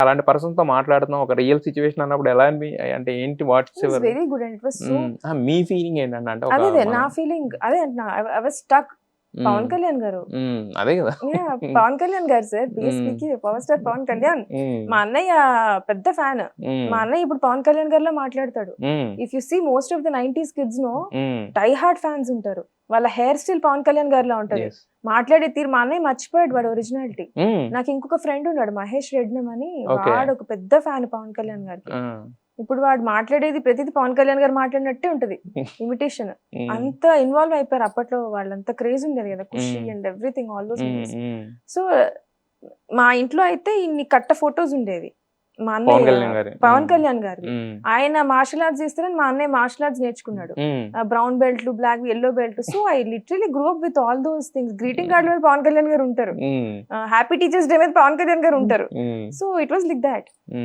అలాంటి పర్సన్ తో మాట్లాడుతున్నాం ఒక రియల్ సిచ్యువేషన్ అన్నప్పుడు ఎలా అంటే ఏంటి what's it's very good and it was so మీ ఫీలింగ్ ఏంటంటే అంటే అదే ఒక నా ఫీలింగ్ అదే అంటున్నా I was stuck. Pawan Kalyan garu, అదే కదా పవన్ కళ్యాణ్ గారు సార్, పిఎస్పీకి పవర్ స్టార్ పవన్ కళ్యాణ్. మా అన్నయ్య పెద్ద ఫ్యాన్. మా అన్నయ్య ఇప్పుడు పవన్ కళ్యాణ్ గారిలో మాట్లాడతాడు. If you see most of the 90s kids no die hard fans ఉంటారు. వాళ్ళ హెయిర్ స్టైల్ పవన్ కళ్యాణ్ గారిలో ఉంటది, మాట్లాడే తీరు. మా అన్నయ్య మర్చిపోయాడు వాడు ఒరిజినాలిటీ. నాకు ఇంకొక ఫ్రెండ్ ఉన్నాడు మహేష్ రెడ్నం అని, వాడు ఒక పెద్ద ఫ్యాన్ పవన్ కళ్యాణ్ గారికి. ఇప్పుడు వాడు మాట్లాడేది ప్రతిదీ పవన్ కళ్యాణ్ గారు మాట్లాడినట్టే ఉంటది, ఇమిటేషన్. అంత ఇన్వాల్వ్ అయిపోయారు అప్పట్లో, వాళ్ళంత క్రేజ్ ఉండేది కదా, Kushi and everything, all those movies. So మా ఇంట్లో అయితే ఇన్ని కట్ట ఫొటోస్ ఉండేవి. మా అన్నయ్య పవన్ కళ్యాణ్ గారి, ఆయన మార్షల్ ఆర్ట్స్ చేస్తారని మా అన్నయ్య మార్షల్ ఆర్ట్స్ నేర్చుకున్నాడు. Brown belt, black, yellow belt. So I literally grow up with all those things. Greeting card మీద పవన్ కళ్యాణ్ గారు ఉంటారు, హ్యాపీ టీచర్స్ డే మీద పవన్ కళ్యాణ్ గారు ఉంటారు. So it was like that.